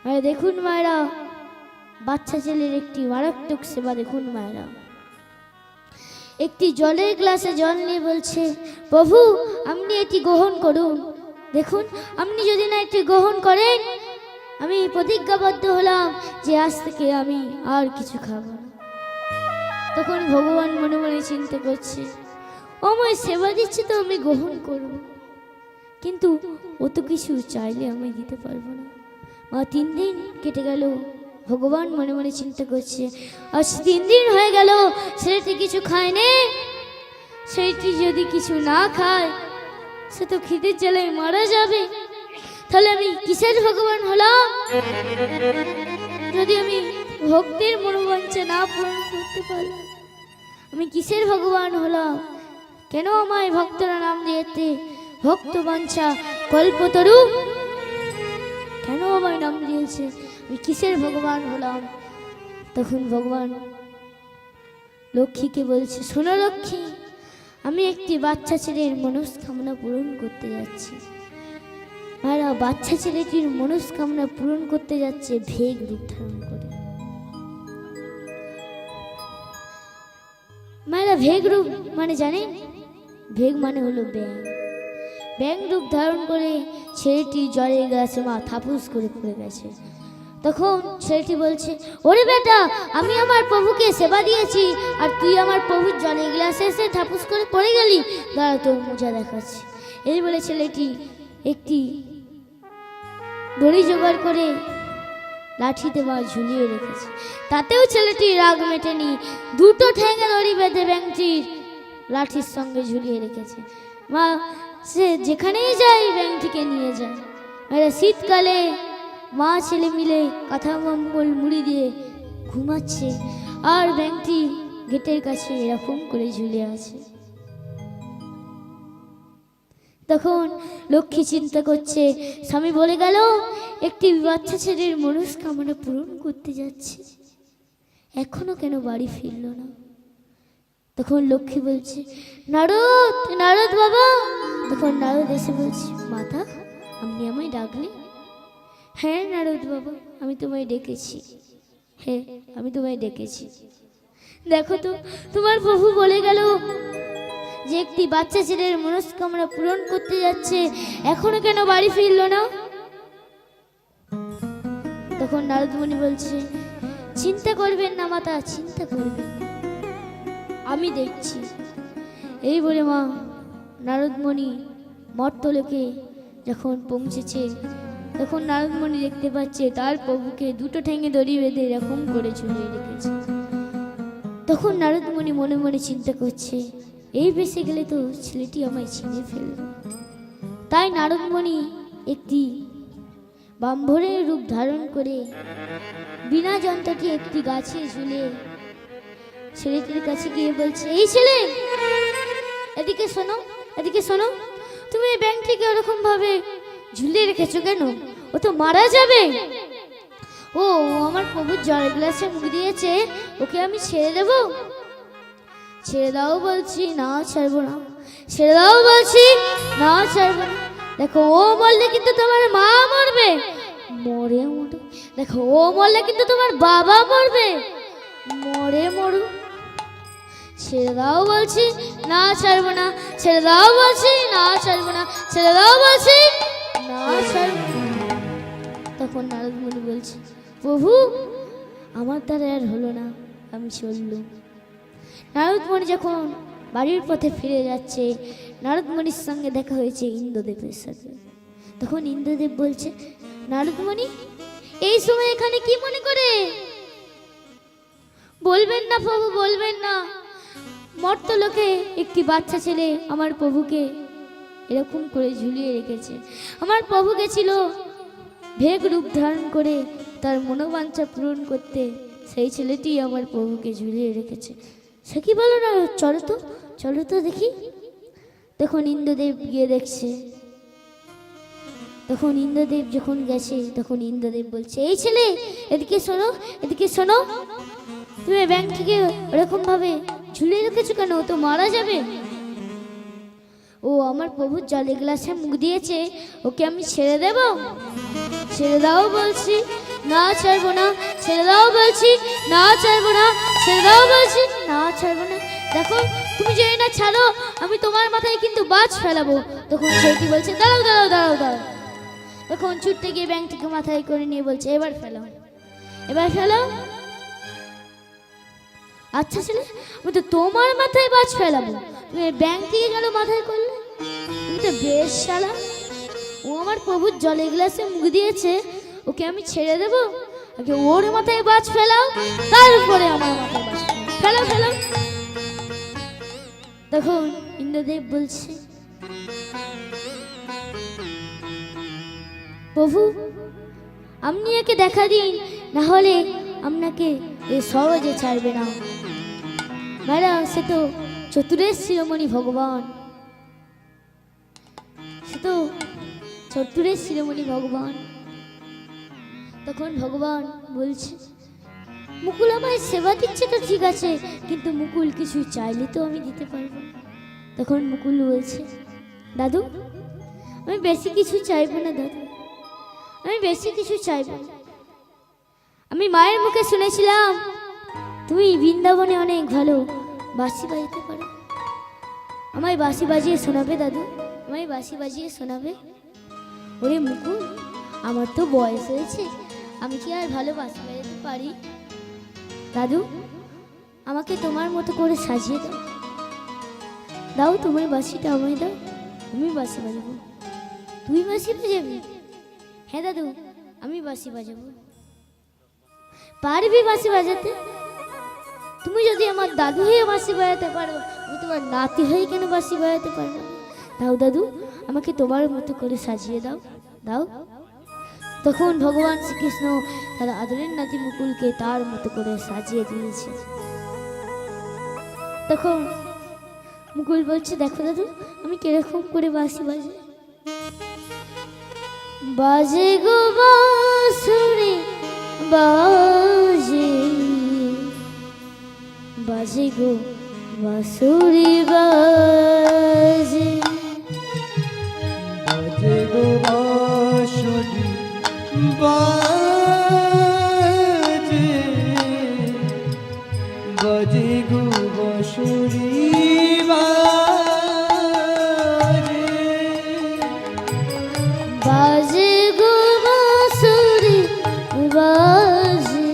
আরে দেখুন মায়েরা, বাচ্চা ছেলের একটি মারাত্মক সেবা দেখুন মায়েরা। একটি জলের গ্লাসে জল নিয়ে বলছে, প্রভু আপনি এটি গ্রহণ করুন। দেখুন, আপনি যদি না এটি গ্রহণ করেন, আমি প্রতিজ্ঞাবদ্ধ হলাম যে আজ থেকে আমি আর কিছু খাবো না। তখন ভগবান মনে মনে চিন্তা করছে, ও আমায় সেবা দিচ্ছে তো আমি গ্রহণ করব, কিন্তু ও তো কিছু চাইলে আমি দিতে পারবো না। 3 দিন কেটে গেল। ভগবান মনে মনে চিন্তা করছে, আজ 3 দিন হয়ে গেল ছেলেটি কিছু খায়নি। ছেলেটি যদি কিছু না খায় সে তো খিদের জ্বালায় মারা যাবে। তাহলে আমি কিসের ভগবান হলাম? যদি আমি ভক্তির মনোবাঞ্ছা না পূরণ করতে পারলাম, আমি কিসের ভগবান হলাম? কেন আমায় ভক্তরা নাম দিয়েছে ভক্ত বাঞ্ছা কল্পতরু? কেন আমায় নাম দিয়েছে? আমি কিসের ভগবান হলাম? তখন ভগবান লক্ষ্মীকে বলছে, শোনো লক্ষ্মী, আমি একটি বাচ্চা ছেলের মনস্কামনা পূরণ করতে যাচ্ছি। আর বাচ্চা ছেলেটির মনস্কামনা পূরণ করতে যাচ্ছে ভেগ রূপ ধারণ করে। মায়েরা, ভেগ রূপ মানে জানেন? ভেগ মানে হলো ব্যাং। ব্যাং রূপ ধারণ করে ছেলেটি জলের গ্লাসে থাপুস করে পড়ে গেছে। তখন ছেলেটি বলছে, ওরে বেটা, আমি আমার প্রভুকে সেবা দিয়েছি আর তুই আমার প্রভুর জলের গ্লাসে এসে থাপুস করে পড়ে গেলি, দাঁড়া তোর মজা দেখাচ্ছি। এই বলে ছেলেটি একটি দড়ি জোগাড় করে লাঠিতে ঝুলিয়ে রেখেছে। তাতেও ছেলেটি রাগ মেটেনি, 2টো ঠ্যাঙে দড়ি বেঁধে ব্যাংটির লাঠির সঙ্গে ঝুলিয়ে রেখেছে। মা সে যেখানেই যায় ব্যাংটিকে নিয়ে যায়। এরা শীতকালে মা ছেলে মিলে কাঁথা কম্বল মুড়ি দিয়ে ঘুমাচ্ছে, আর ব্যাংটি গেটের কাছে এরকম করে ঝুলে আছে। তখন লক্ষ্মী চিন্তা করছে, স্বামী বলে গেল একটি বাচ্চা ছেলের মনস্কামনা পূরণ করতে যাচ্ছে, এখনো কেন বাড়ি ফিরল না? তখন লক্ষ্মী বলছে, নারদ, নারদ বাবা। তখন নারদ এসে বলছে, মাতা আপনি আমায় ডাকলে? হ্যাঁ নারদ বাবা, আমি তোমায় ডেকেছি। হ্যাঁ, আমি তোমায় ডেকেছি। দেখো তো, তোমার প্রভু বলে গেল যে একটি বাচ্চা ছেলের মনস্কামনা পূরণ করতে যাচ্ছে, এখনো কেন বাড়ি ফিরল না? তখন নারদমণি বলছে, চিন্তা করবেন না মাতা, চিন্তা করবেন না, আমি দেখছি। এই বলে মা নারদমণি মর্তলোকে যখন পৌঁছেছে, তখন নারদমণি দেখতে পাচ্ছে তার প্রভুকে 2টো ঠ্যাঙে দড়ি বেঁধে এরকম করে ঝুলিয়ে রেখেছে। তখন নারদমণি মনে মনে চিন্তা করছে, এই বেঁচে গেলে তো ছেলেটি আমায় ছিঁড়ে ফেলবে। তাই নারদমণি একটি বাম্ভরের রূপ ধারণ করে বিনা যন্ত্রটি একটি গাছে ঝুলে ছেলেটির কাছে গিয়ে বলছে, এই ছেলে, এদিকে শোনো, এদিকে শোনো, তুমি এই ব্যাংকটিকে ওরকম ভাবে ঝুলিয়ে রেখেছো কেন? ও তো মারা যাবে। ও আমার প্রভুর জলের গ্লাসে মুখ দিয়েছে, ওকে আমি ছেড়ে দেব? ছেড়ে দাও বলছি, না ছাড়বো না। ছেড়ে দাও বলছি, না ছাড়বো না। দেখো, ও মরলে কিন্তু তোমার মা মরবে, মরে মরু। দেখো, ও মরলে কিন্তু তোমার বাবা মরবে, মরে মরু। ছেড়ে দাও বলছি, না ছাড়বো না। ছেড়ে দাও বলছি, না ছাড়বো না। ছেড়ে দাও বলছি, না ছাড়বো না। তখন নারদমণি বলছে, প্রভু আমার দ্বারা আর হলো না, আমি চললুম। নারদমণি যখন বাড়ির পথে ফিরে যাচ্ছে, নারদমণির সঙ্গে দেখা হয়েছে ইন্দ্রদেবের সাথে। তখন ইন্দ্রদেব বলছে, নারদমণি এই সময় এখানে কি মনে করে? বলবেন না প্রভু, বলবেন না। মর্তলোকে একটি বাচ্চা ছেলে আমার প্রভুকে এরকম করে ঝুলিয়ে রেখেছে। আমার প্রভু গেছিল ভেগ রূপ ধারণ করে তার মনোবাঞ্ছা পূরণ করতে, সেই ছেলেটি আমার প্রভুকে ঝুলিয়ে রেখেছে। সে কি বলো না, চলো তো, চলো তো দেখি। তখন ইন্দ্রদেব গিয়ে দেখছে। তখন ইন্দ্রদেব যখন গেছে, তখন ইন্দ্রদেব বলছে, এই ছেলে এদিকে শোনো, এদিকে শোনো, তুমি ব্যাংকটিকে ওরকম ভাবে ঝুলিয়ে রেখেছো কেন? ও তো মারা যাবে। ও আমার প্রভুর জলের গ্লাসে মুখ দিয়েছে, ওকে আমি ছেড়ে দেব? ছেড়ে দাও বলছি, না ছাড়বো না, ছেড়ে দাও বলছি, না ছাড়বো না, ছেড়ে দাও বলছি, না ছাড়বো না। দেখো তুমি যদি না ছাড়ো আমি তোমার মাথায় কিন্তু বাজ ফেলাবো। তখন ছেলেটি বলছে দাঁড়াও দাঁড়াও দাঁড়াও দাঁড়াও। তখন ছুটতে গিয়ে ব্যাংকটিকে মাথায় করে নিয়ে বলছে এবার ফেলো, এবার ফেলো। আচ্ছা ছেলে, আমি তো তোমার মাথায় বাজ ফেলাবো, তুমি ব্যাংক থেকে কেন মাথায় করলে? তুমি তো বেশ শালা। ও আমার প্রভুর জলের গ্লাসে মুখ দিয়েছে, ওকে আমি ছেড়ে দেবো? আগে ওর মাথায় বাজ ফেলাও, তারপরে আমার মাথায় বাজ ফেলাও, ফেলাও। তখন ইন্দ্রদেব বলছে প্রভু আপনি একে দেখা দিন, না হলে আপনাকে এ সহজে ছাড়বে না। ম্যাডাম সে তো চতুরের শিরোমণি ভগবান, সে তো চতুরের শিরোমণি ভগবান। তখন ভগবান বলছে মুকুল আমায় সেবা দিচ্ছে তো ঠিক আছে, কিন্তু মুকুল কিছু চাইলে তো আমি দিতে পারবো। তখন মুকুল বলছে দাদু আমি বেশি কিছু চাইবো না দাদু, আমি বেশি কিছু চাইবো না। আমি মায়ের মুখে শুনেছিলাম তুমি বৃন্দাবনে অনেক ভালো বাঁশি বাজাতে পারো, আমায় বাঁশি বাজিয়ে শোনাবে দাদু, আমায় বাঁশি বাজিয়ে শোনাবে। ওরে মুকুল আমার তো বয়স হয়েছে, আমি কি আর ভালো বাঁশি বাজাতে পারি? দাদু আমাকে তোমার মতো করে সাজিয়ে দাও, দাও তোমার বাঁশিটা আমায় দাও, আমি বাঁশি বাজাবো। তুই বাঁশি বাজাবি? হ্যাঁ দাদু আমি বাঁশি বাজাবো। পারবি বাঁশি বাজাতে? তুমি যদি আমার দাদু হয়ে বাঁশি বাজাতে পারো, আমি তোমার নাতি হয়ে কেন বাঁশি বাজাতে পারবো? দাও দাদু আমাকে তোমার মতো করে সাজিয়ে দাও, দাও। তখন ভগবান শ্রীকৃষ্ণ তার আদরের নাতি মুকুলকে তার মতো করে সাজিয়ে দিয়েছে। তখন মুকুল বলছে দেখো দাদু আমি কিরকম করে বাঁশি বাজে। বাজে গো বাঁশুরি বাজে, বাজে গো বাঁশুরি বাজে, বাজে গো বাঁশুরি বাজে, বাজে গো বাঁশুরি বাজে, বাজে গো বাঁশুরি বাজে,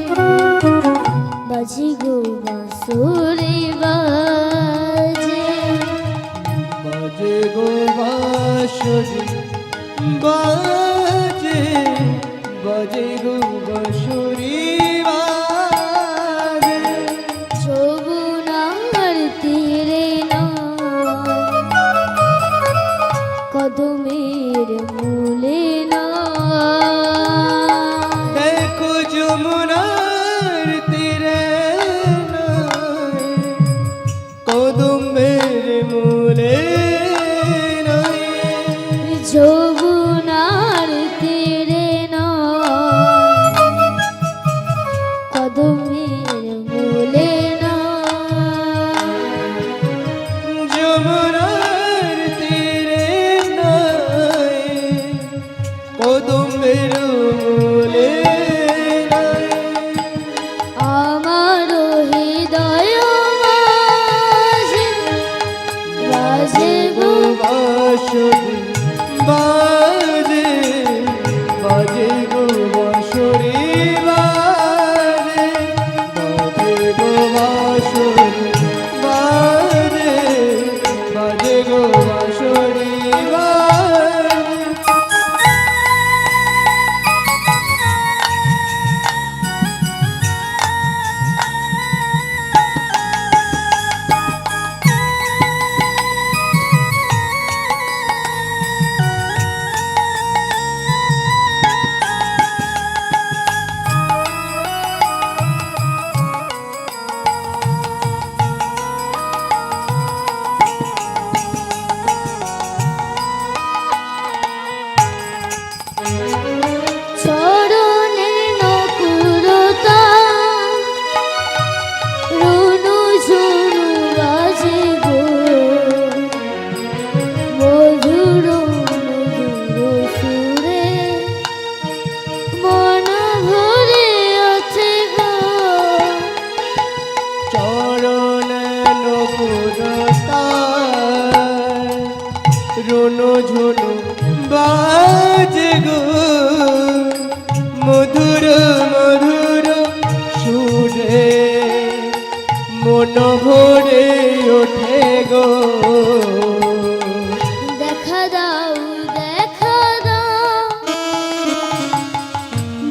বাজে গো বাঁশুরি বাজে, বাজে গো বাঁশুরি বাজে, বাজে গো বাঁশুরি বাজে। যমুনার তীরে না কদমের মূলে না, দেখো যমুনার তীরে নয়, কদমের মূলে নয়, যমুনার তীরে না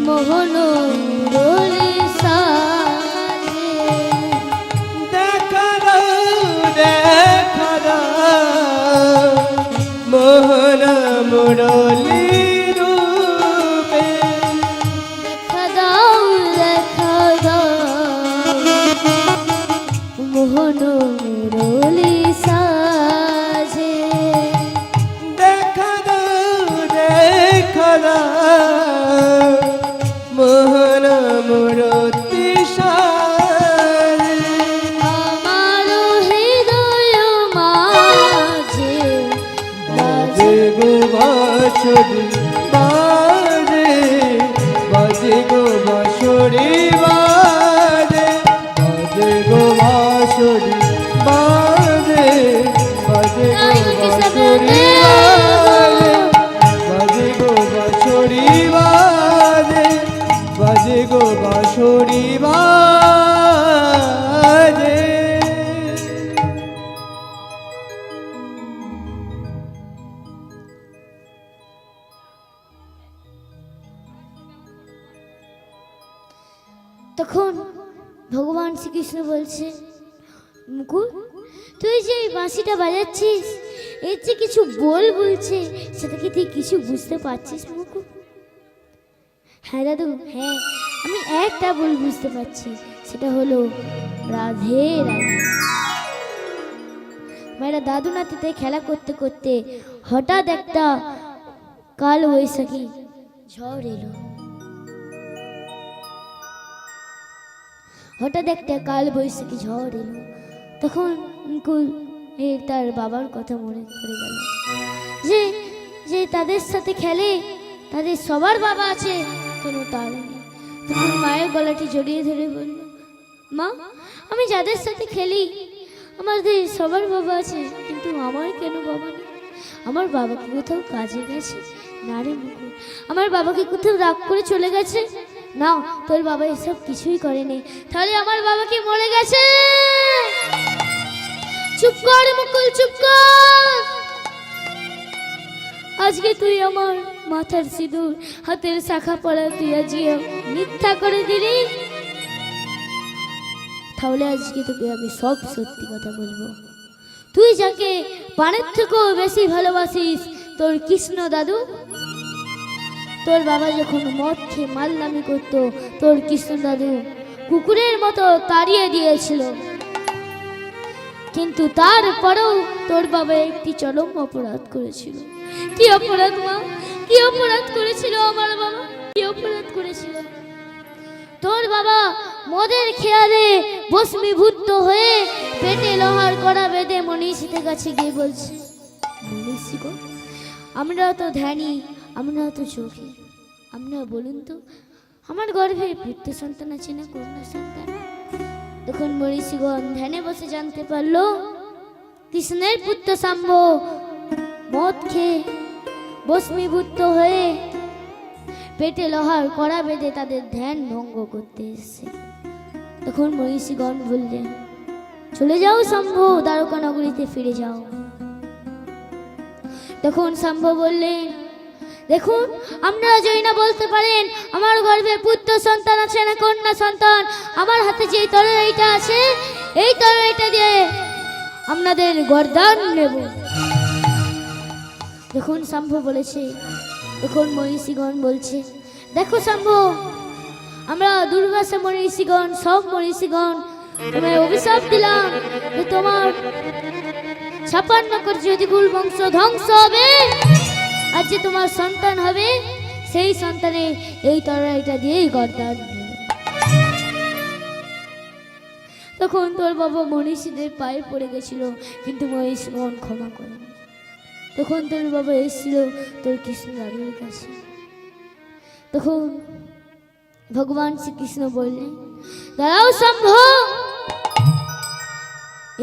মোহন মুরলি সাজে। দেখা দাও মোহন মুরলি রূপে। দেখা দাও মোহন মুরলি সাজে। দেখা দাও মোহন মুরতি সাজে। আমার হৃদয় মাঝে বাজে গো বাঁশরি বাজে, বাজে গো বাঁশরি বাজে, বাজে গো বাঁশরি বাজে, বাজে গো বাঁশরি বাজে, বাজে গো বাঁশরি বাজে, বাজে গো বাঁশরি বাজে। তখন ভগবান শ্রীকৃষ্ণ বলছে, মুকুল তুই যে এই বাঁশিটা বাজাচ্ছিস এর যে কিছু বলছে সেটা কি তুই কিছু বুঝতে পারছিস মুকুল? হ্যাঁ দাদু, হ্যাঁ আমি একটা বল বুঝতে পারছি, সেটা হলো রাধে রাধে। মেয়েরা দাদু নাতিতে খেলা করতে করতে হঠাৎ একটা কাল বৈশাখী ঝড় এলো। হঠাৎ একটা কাল বৈশাখী ঝড় এলো। তখন মুকুল তার বাবার কথা মনে পড়ে গেল, যে যে তাদের সাথে খেলে তাদের সবার বাবা আছে, কেন তার নেই? তখন মায়ের গলাটি জড়িয়ে ধরে বলল, মা আমি যাদের সাথে খেলি আমাদের সবার বাবা আছে, কিন্তু আমার কেন বাবা নেই? আমার বাবাকে কোথাও কাজে গেছে? না রে মুকুল, আমার বাবাকে কোথাও রাগ করে চলে গেছে? না, তোর বাবা এসব কিছুই করেনি। তাহলে আমার বাবা কি মরে গেছে? চুপ কর মুকুল, চুপ কর। আজকে তুই আমার মাথার সিঁদুর হাতের শাখা পরা তুই আজকে মিথ্যা করে দিলি। তাহলে আজকে তোকে আমি সব সত্যি কথা বলবো। তুই যাকে পানের থেকেও বেশি ভালোবাসিস, তোর কৃষ্ণ দাদু, তোর বাবা যখন মদ খেয়ে মাল্লামি করতো তোর কৃষ্ণ দাদু কুকুরের মতো তাড়িয়ে দিয়েছিল, কিন্তু তারপরেও তোর বাবা একটি চরম অপরাধ করেছিল। কি অপরাধ মা? কি অপরাধ করেছিল আমার বাবা? কি অপরাধ করেছিল? তোর বাবা মদের খেয়ালে ভস্মীভূত হয়ে পেটে লোহার কড়া বেঁধে মনীষীদের কাছে গিয়ে বলছে, মনীষী গো, আমরা তো ধ্যানী, আমরা তো চোখে, আমরা বলুন তো আমার গর্ভে পুত্র সন্তান আছে না কন্যা সন্তান? তখন মনীষীগণ ধ্যানে বসে জানতে পারলো কৃষ্ণের পুত্র শাম্ব মদ খেয়ে ভস্মীভূত হয়ে পেটে লোহার কড়া বেঁধে তাদের ধ্যান ভঙ্গ করতে এসেছে। তখন মনীষীগণ বললেন, চলে যাও শাম্ব, দ্বারকা নগরীতে ফিরে যাও। তখন শাম্ব বললেন, দেখুন আপনারা যদি না বলতে পারেন আমার গর্ভে পুত্র সন্তান আছে না কন্যা সন্তান, আমার হাতে যে তরবারিটা আছে এই তরবারিটা দিয়ে আপনাদের গর্দান নেব। দেখুন শাম্ব বলেছে। তখন মনীষীগণ বলছে, দেখো শাম্ব, আমরা দুর্বাসা মনীষীগণ সব মনীষীগণ তোমায় অভিশাপ দিলাম যে তোমার 56 কোটি যদিকুল বংশ ধ্বংস হবে, আর যে তোমার সন্তান হবে সেই সন্তানে এই তরবারিটা দিয়েই গর্দান নেবে। তখন তোর বাবা মনীষীদের পায়ে পড়ে গেছিল, কিন্তু মনীষীগণ ক্ষমা করেনি। তখন তোর বাবা এসেছিল তোর কৃষ্ণ দাদুর কাছে। তখন ভগবান শ্রীকৃষ্ণ বললেন, দাঁড়াও শাম্ভ,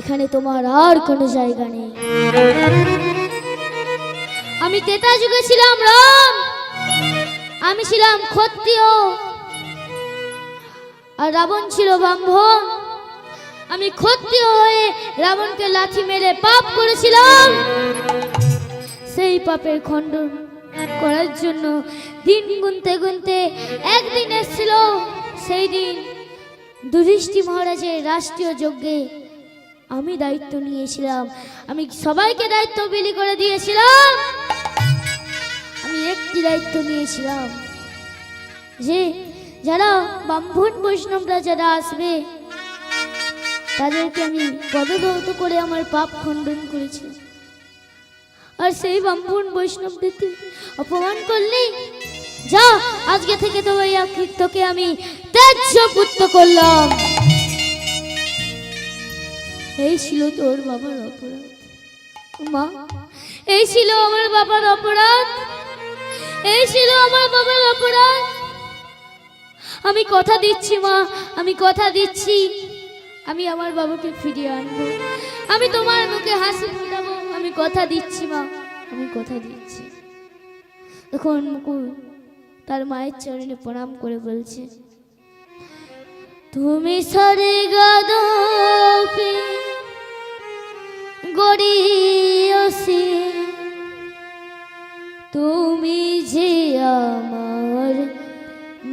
এখানে তোমার আর কোনো জায়গা নেই। আমি ত্রেতা যুগে ছিলাম রাম, আমি ছিলাম ক্ষত্রিয়, আর রাবণ ছিল ব্রাহ্মণ। আমি ক্ষত্রিয় হয়ে রাবণকে লাঠি মেরে পাপ করেছিলাম, সেই পাপের খণ্ডন করার জন্য দিন গুনতে গুনতে একদিন এসেছিল। সেই দিন যুধিষ্ঠির মহারাজের রাষ্ট্রীয় যজ্ঞে আমি দায়িত্ব নিয়েছিলাম। আমি সবাইকে দায়িত্ব বিলি করে দিয়েছিলাম। আমি একটি দায়িত্ব নিয়েছিলাম যে যারা ব্রাহ্মণ বৈষ্ণবরা যারা আসবে তাদেরকে আমি পদধৌত করে আমার পাপ খণ্ডন করেছি। আর সেই ব্রাহ্মণ বৈষ্ণবদের তুই অপমান করলি, যা আজকে থেকে তোকে আমি ত্যায্য পুত্র করলাম। এই ছিল তোর বাবার অপরাধ মা, এই ছিল আমার বাবার অপরাধ, এই ছিল আমার বাবার অপরাধ। আমি কথা দিচ্ছি মা, আমি কথা দিচ্ছি, আমি আমার বাবাকে ফিরিয়ে আনবো, আমি তোমার মুখে হাসি ফোটাবো। আমি কথা দিচ্ছি মা, আমি কথা দিচ্ছি। তখন মুকুল তার মায়ের চরণে প্রণাম করে বলছে, তুমি সরে গাদপি গড়িয়সি, তুমি যে আমার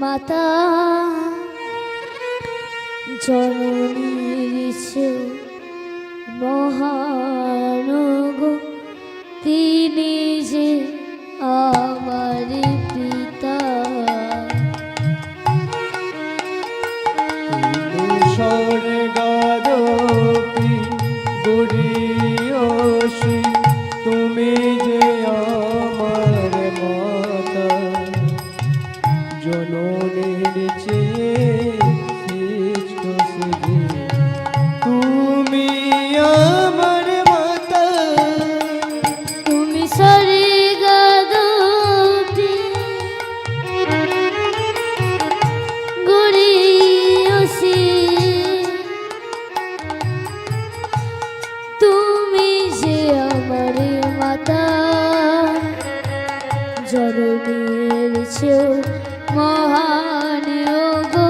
মাতা জননীর মহান গো, তিনি যে আমার পিতা। স্বর্গাদপি গড়িয়সি, তুমি যে আমার মাতা জননীর চেয়ে শ্রেষ্ঠ সে, তুমি আমার মাতা। তুমি সরে গাদপি গড়িয়সি, তুমি যে আমার মাতা জননীর চেয়েও মহান গো,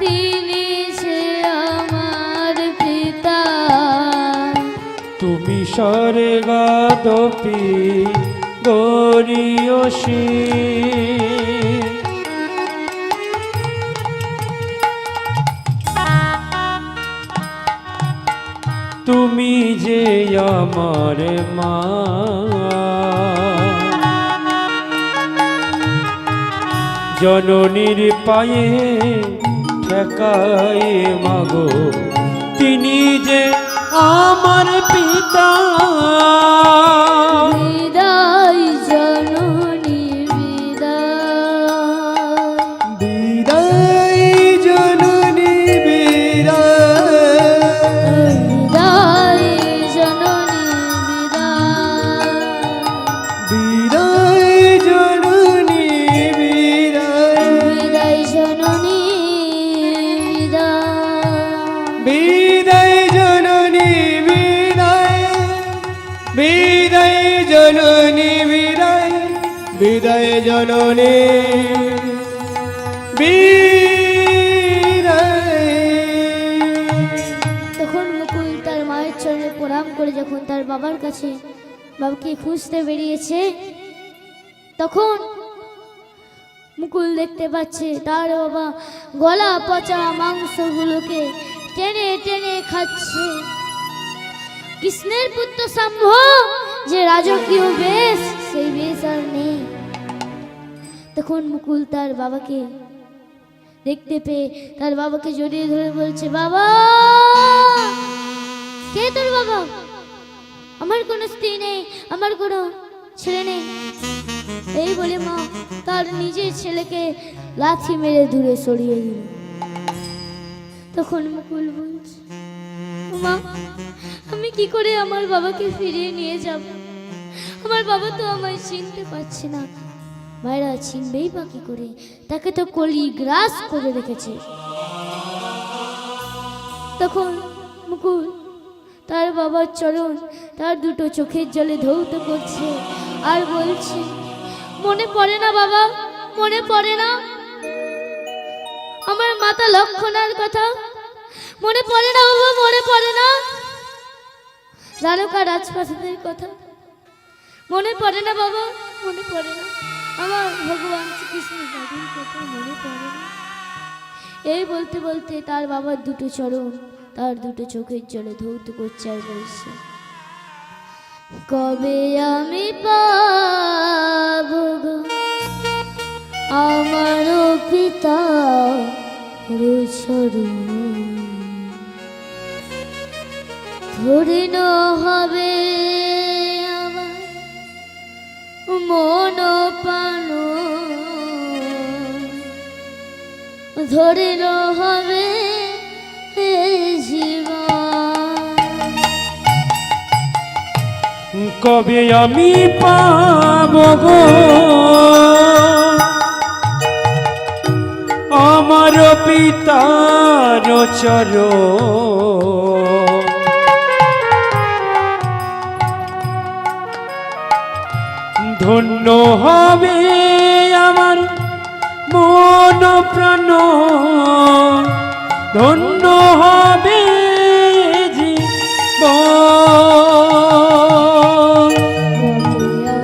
তিনি যে আমার পিতা। তুমি স্বর্গাদপি গড়িয়সি, তুমি যে আমার মা জননীর পায়ে ঠেকায় মাগো, তিনি যে আমার পিতা। বিদায় জননী বিদায়, বিদায় জননী বিদায়, বিদায় জননী বিদায়, বিদায় জননী বিদায়, বিদায় জননী বিদায়, বিদায় জননী বিদায়, বিদায় জননী বিদায়, বিদায় জননী বিদায়। তখন মুকুল তার মায়ের চরণে প্রণাম করে যখন তার বাবার কাছে বাবাকে খুঁজতে বেরিয়েছে, তখন মুকুল দেখতে পাচ্ছে তার বাবা গলা পচা মাংসগুলোকে টেনে টেনে খাচ্ছে। কৃষ্ণের পুত্র শাম্ভ যে রাজকীয় বেশ, সেই বেশ আর নেই। তখন মুকুল তার বাবাকে দেখতে পেয়ে তার বাবাকে জড়িয়ে ধরে বলছে, বাবা কে তোর বাবা? আমার কোনো স্ত্রী নেই, আমার কোনো ছেলে নেই। এই বলে মা তার নিজের ছেলেকে লাথি মেরে দূরে সরিয়ে দিল। তখন মুকুল বলছে, মা আমি কি করে আমার বাবাকে ফিরিয়ে নিয়ে যাব? আমার বাবা তো আমায় চিনতে পারছে না। মায়েরা চিনবেই বা কি করে? তাকে তো কলি গ্রাস করে রেখেছে। তখন মুকুল তার বাবার চরণ তার দুটো চোখের জলে ধৌত করছে আর বলছে, মনে পড়ে না বাবা, মনে পড়ে না আমার মাতা লক্ষণার কথা? মনে পড়ে না বাবা, মনে পড়ে না দ্বারকা রাজপ্রাসাদের কথা? মনে পড়ে না বাবা, মনে পড়ে না? আমার ভগবান শ্রীকৃষ্ণের দাদুর কথা মনে পড়ে না। এই বলতে বলতে তার বাবার দুটো চরণ তার দুটো চোখের জলে ধৌত করছে আর বলছে, কবে আমি পাবো গো আমার পিতা চরণ, ধরিন হবে আমার মন প্রাণ, ধরিল হবে এ জীবন। কবে আমি পাব গো আমার পিতার চরণ, ধন্য হবে আমার মন প্রাণ, ধন্য হবে জীবন।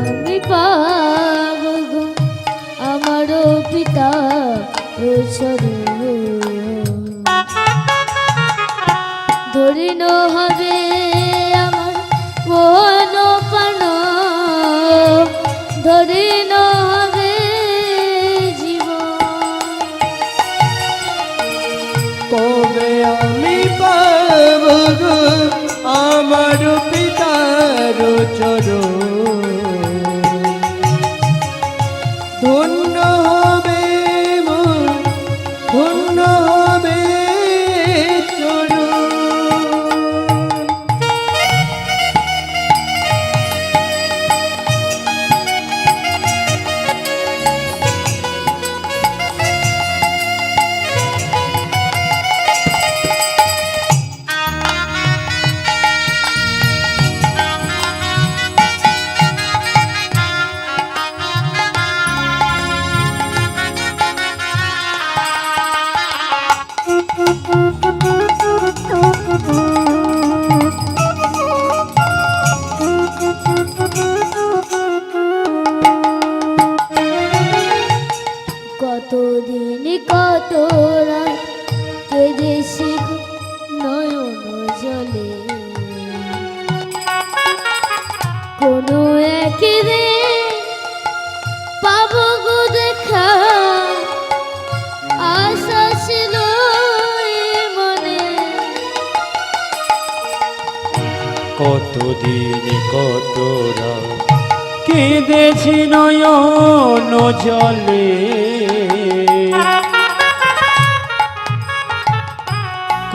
আমি পাব গো আমার পিতা চরণ, ধরিন হবে আমার মন প্রাণ, ধরিন হবে জীবন। কবে আমি পাব গো আমার পিতার চরণ, ধন্য হবে মন, ধন্য হবে চরণ। কতদিন কত রাত কেঁদেছি নয়ন জলে, কোনো একদিন পাবো গো দেখা, আশা ছিল এই মনে। কতদিন কত রাত কেঁদেছি নয়ন জলে,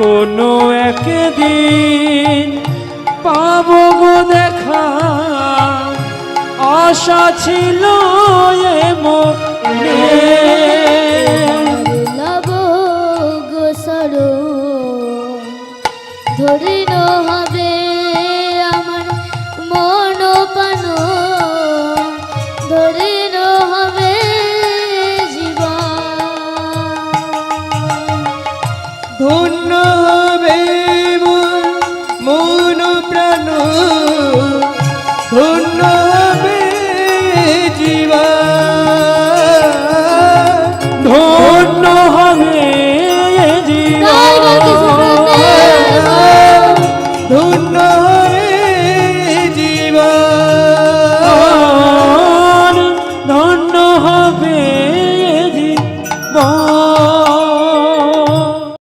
কোনো একদিন পাবো গো দেখা, আশা ছিল এ মনে।